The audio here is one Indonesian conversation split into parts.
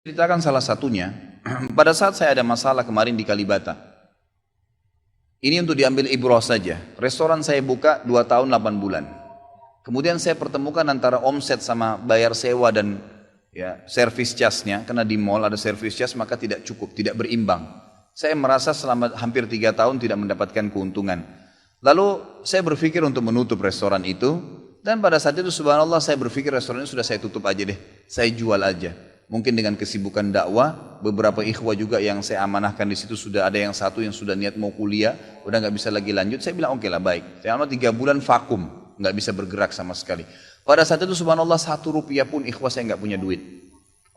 Ceritakan salah satunya, pada saat saya ada masalah kemarin di Kalibata. Ini untuk diambil ibrah saja. Restoran saya buka 2 tahun 8 bulan. Kemudian saya pertemukan antara omset sama bayar sewa dan service charge-nya. Karena di mall ada service charge maka tidak cukup, tidak berimbang. Saya merasa selama hampir 3 tahun tidak mendapatkan keuntungan. Lalu saya berpikir untuk menutup restoran itu. Dan pada saat itu subhanallah saya berpikir restoran ini sudah saya tutup aja deh. Saya jual aja. Mungkin dengan kesibukan dakwah, beberapa ikhwah juga yang saya amanahkan di situ sudah ada yang satu yang sudah niat mau kuliah, udah nggak bisa lagi lanjut. Saya bilang oke lah baik. Saya 3 bulan vakum, nggak bisa bergerak sama sekali. Pada saat itu subhanallah 1 rupiah pun ikhwah saya nggak punya duit.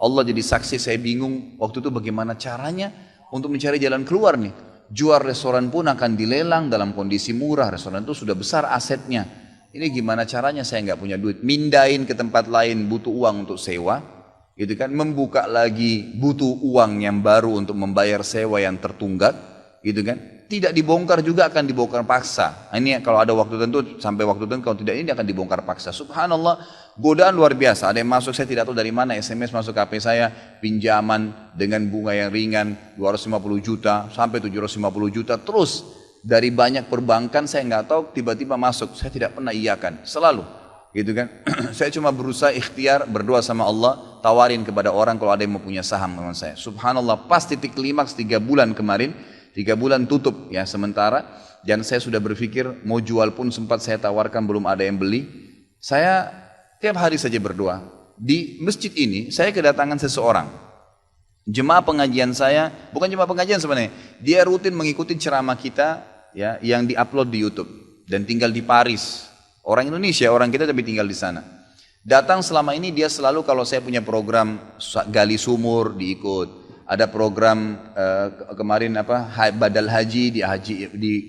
Allah jadi saksi, saya bingung waktu itu bagaimana caranya untuk mencari jalan keluar nih. Jual restoran pun akan dilelang dalam kondisi murah. Restoran itu sudah besar asetnya. Ini gimana caranya, saya nggak punya duit. Mindahin ke tempat lain butuh uang untuk sewa. Gitu kan, membuka lagi butuh uang yang baru untuk membayar sewa yang tertunggak, gitu kan, tidak dibongkar juga akan dibongkar paksa. Ini kalau ada waktu tentu sampai waktu tentu, kalau tidak ini akan dibongkar paksa. Subhanallah, godaan luar biasa. Ada yang masuk saya tidak tahu dari mana, SMS masuk HP saya, pinjaman dengan bunga yang ringan 250 juta sampai 750 juta terus dari banyak perbankan saya nggak tahu tiba-tiba masuk, saya tidak pernah iyakan, selalu. Gitu kan, saya cuma berusaha ikhtiar berdoa sama Allah, tawarin kepada orang kalau ada yang mau punya saham dengan saya. Subhanallah, pas titik klimaks 3 bulan kemarin, 3 bulan tutup ya sementara, dan saya sudah berpikir mau jual pun sempat saya tawarkan belum ada yang beli. Saya tiap hari saja berdoa. Di masjid ini saya kedatangan seseorang, jemaah pengajian saya, bukan jemaah pengajian sebenarnya, dia rutin mengikuti ceramah kita ya yang diupload di YouTube dan tinggal di Paris. Orang Indonesia, orang kita tapi tinggal di sana. Datang selama ini dia selalu kalau saya punya program gali sumur diikut. Ada program kemarin badal haji,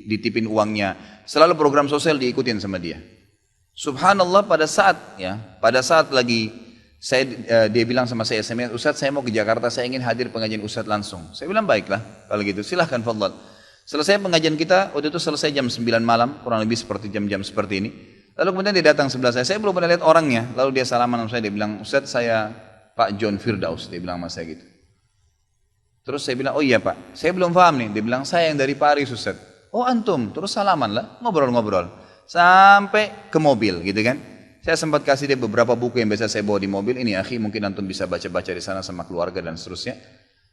ditipin uangnya. Selalu program sosial diikutin sama dia. Subhanallah pada saat lagi dia bilang sama saya SMS, Ustadz saya mau ke Jakarta, saya ingin hadir pengajian Ustadz langsung. Saya bilang baiklah kalau gitu silahkan fadhal. Selesai pengajian kita, waktu itu selesai jam 9 malam, kurang lebih seperti jam-jam seperti ini. Lalu kemudian dia datang sebelah saya belum pernah lihat orangnya. Lalu dia salaman sama saya, dia bilang, Ustadz saya Pak John Firdaus, dia bilang sama saya gitu. Terus saya bilang, oh iya Pak, saya belum paham nih. Dia bilang, saya yang dari Paris Ustadz. Oh antum, terus salaman lah, ngobrol-ngobrol. Sampai ke mobil gitu kan. Saya sempat kasih dia beberapa buku yang biasa saya bawa di mobil. Ini akhi mungkin antum bisa baca-baca di sana sama keluarga dan seterusnya.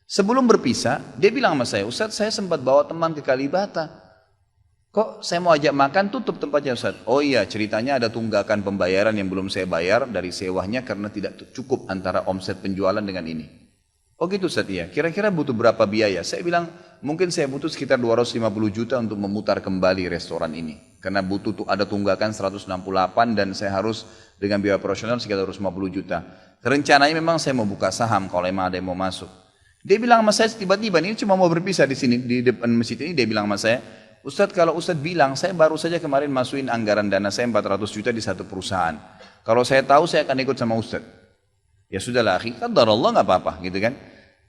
Sebelum berpisah, dia bilang sama saya, Ustadz saya sempat bawa teman ke Kalibata. Kok saya mau ajak makan tutup tempatnya Ustaz? Oh iya ceritanya ada tunggakan pembayaran yang belum saya bayar dari sewanya karena tidak cukup antara omset penjualan dengan ini. Oh gitu Ustaz iya. Kira-kira butuh berapa biaya? Saya bilang mungkin saya butuh sekitar 250 juta untuk memutar kembali restoran ini. Karena butuh ada tunggakan 168 dan saya harus dengan biaya operasional sekitar 250 juta. Rencananya memang saya mau buka saham kalau memang ada yang mau masuk. Dia bilang sama saya tiba-tiba ini cuma mau berpisah di sini di depan masjid ini, dia bilang sama saya, Ustadz kalau Ustadz bilang saya baru saja kemarin masukin anggaran dana saya 400 juta di satu perusahaan. Kalau saya tahu saya akan ikut sama Ustadz. Ya sudahlah akhi, qadarullah nggak apa-apa gitu kan.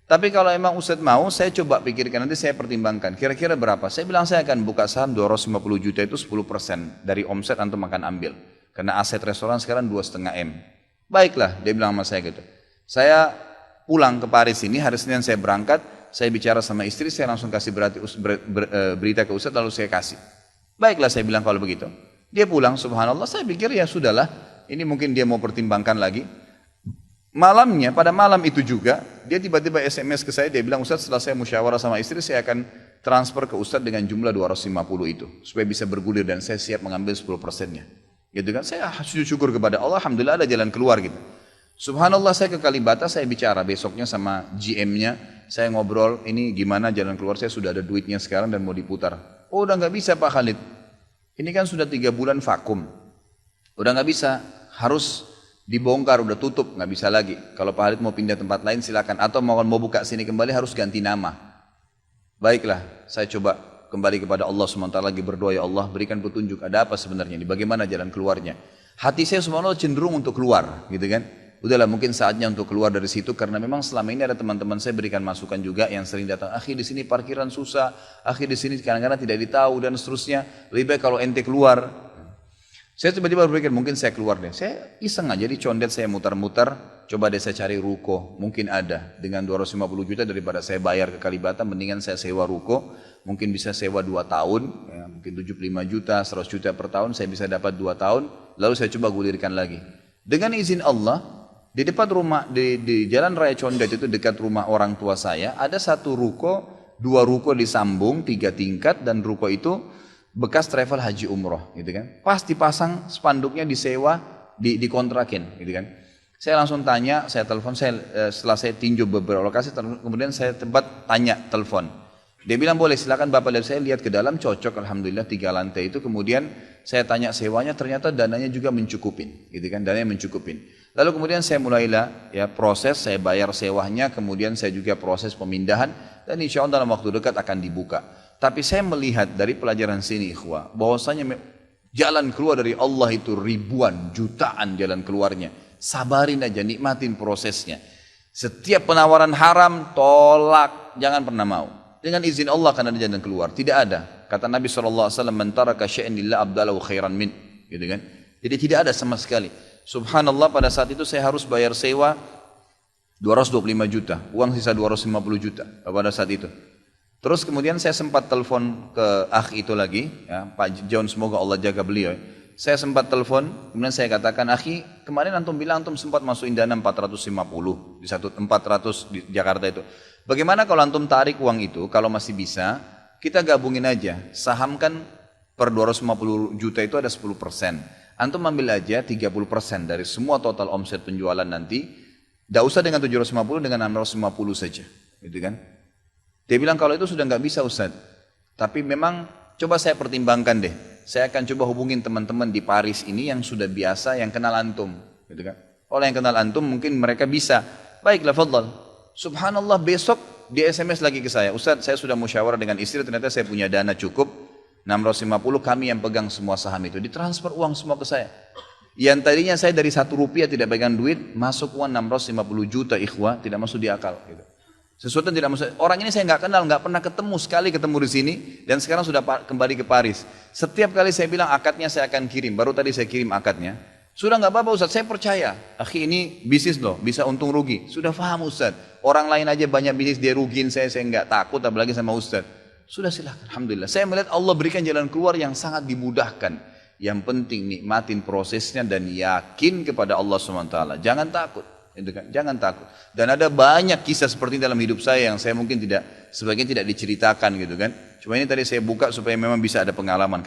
Tapi kalau emang Ustadz mau saya coba pikirkan nanti saya pertimbangkan kira-kira berapa. Saya bilang saya akan buka saham 250 juta itu 10% dari omset antum akan ambil. Karena aset restoran sekarang 2,5 M. Baiklah dia bilang sama saya gitu. Saya pulang ke Paris ini hari Senin saya berangkat. Saya bicara sama istri, saya langsung kasih berita ke Ustadz lalu saya kasih. Baiklah saya bilang kalau begitu. Dia pulang subhanallah, saya pikir ya sudahlah. Ini mungkin dia mau pertimbangkan lagi. Malamnya, pada malam itu juga, dia tiba-tiba SMS ke saya, dia bilang Ustadz setelah saya musyawarah sama istri, saya akan transfer ke Ustadz dengan jumlah 250 itu. Supaya bisa bergulir dan saya siap mengambil 10%-nya. Gitu kan, saya sujud syukur kepada Allah, alhamdulillah ada jalan keluar gitu. Subhanallah saya ke Kalibata, saya bicara besoknya sama GM-nya, saya ngobrol, ini gimana jalan keluar, saya sudah ada duitnya sekarang dan mau diputar. Oh udah nggak bisa Pak Khalid, ini kan sudah 3 bulan vakum, udah nggak bisa, harus dibongkar, udah tutup, nggak bisa lagi. Kalau Pak Khalid mau pindah tempat lain silakan, atau mau buka sini kembali harus ganti nama. Baiklah, saya coba kembali kepada Allah SWT lagi berdoa, ya Allah berikan petunjuk, ada apa sebenarnya ini, bagaimana jalan keluarnya. Hati saya subhanallah cenderung untuk keluar, gitu kan. Udahlah mungkin saatnya untuk keluar dari situ karena memang selama ini ada teman-teman saya berikan masukan juga yang sering datang, akhi di sini parkiran susah, akhi di sini kadang-kadang tidak ditahu dan seterusnya, lebih baik kalau ente keluar. Saya tiba-tiba berpikir mungkin saya keluar deh. Saya iseng aja di condet saya muter-muter, coba deh saya cari ruko, mungkin ada. Dengan 250 juta daripada saya bayar ke Kalibata, mendingan saya sewa ruko, mungkin bisa sewa 2 tahun, ya, mungkin 75 juta, 100 juta per tahun, saya bisa dapat 2 tahun, lalu saya coba gulirkan lagi. Dengan izin Allah, di depan rumah, di Jalan Raya Condet itu dekat rumah orang tua saya, ada satu ruko, 2 ruko disambung, 3 tingkat, dan ruko itu bekas travel haji umroh gitu kan. Pas dipasang spanduknya disewa, dikontrakin gitu kan. Saya langsung tanya, saya telepon, setelah saya tinjau beberapa lokasi, kemudian saya tanya telepon. Dia bilang boleh, silakan Bapak lihat. Saya lihat ke dalam, cocok alhamdulillah 3 lantai itu. Kemudian saya tanya sewanya, ternyata dananya juga mencukupin gitu kan, dananya mencukupin. Lalu kemudian saya mulailah ya proses, saya bayar sewanya, kemudian saya juga proses pemindahan, dan insya Allah dalam waktu dekat akan dibuka. Tapi saya melihat dari pelajaran sini ikhwah, bahwasanya jalan keluar dari Allah itu ribuan, jutaan jalan keluarnya. Sabarin aja, nikmatin prosesnya. Setiap penawaran haram, tolak, jangan pernah mau. Dengan izin Allah akan ada jalan keluar. Tidak ada. Kata Nabi SAW, "Man taraka syai'an lillah abdalahu khairan min." Gitu kan? Jadi tidak ada sama sekali. Subhanallah, pada saat itu saya harus bayar sewa 225 juta. Uang sisa 250 juta pada saat itu. Terus kemudian saya sempat telepon ke akh itu lagi, ya, Pak John, semoga Allah jaga beliau. Saya sempat telepon, kemudian saya katakan, akhi, kemarin antum bilang antum sempat masukin dana 450 di 400 di Jakarta itu. Bagaimana kalau antum tarik uang itu, kalau masih bisa, kita gabungin aja. Saham kan per 250 juta itu ada 10%. Antum ambil aja 30% dari semua total omset penjualan nanti. Tidak usah dengan 750, dengan 650 saja, gitu kan? Dia bilang kalau itu sudah nggak bisa Ustaz. Tapi memang coba saya pertimbangkan deh. Saya akan coba hubungin teman-teman di Paris ini yang sudah biasa, yang kenal antum, gitu kan? Kalau yang kenal antum mungkin mereka bisa. Baiklah, fadhal. Subhanallah, besok dia SMS lagi ke saya. Ustaz, saya sudah musyawarah dengan istri, ternyata saya punya dana cukup 650, kami yang pegang semua saham itu. Ditransfer uang semua ke saya. Yang tadinya saya dari 1 rupiah tidak pegang duit, masuk uang 650 juta ikhwah, tidak masuk di akal, gitu. Sesuatu yang tidak masuk. Orang ini saya nggak kenal, nggak pernah ketemu, sekali ketemu di sini, dan sekarang sudah kembali ke Paris. Setiap kali saya bilang akadnya saya akan kirim, baru tadi saya kirim akadnya. Sudah nggak apa-apa Ustaz, saya percaya. Akhi, ini bisnis loh, bisa untung rugi. Sudah paham Ustaz. Orang lain aja banyak bisnis dia rugiin saya nggak takut, apalagi sama Ustaz. Sudah silakan, alhamdulillah. Saya melihat Allah berikan jalan keluar yang sangat dimudahkan. Yang penting nikmatin prosesnya dan yakin kepada Allah SWT. Jangan takut. Jangan takut. Dan ada banyak kisah seperti ini dalam hidup saya yang saya mungkin sebagian tidak diceritakan gitu kan. Cuma ini tadi saya buka supaya memang bisa ada pengalaman.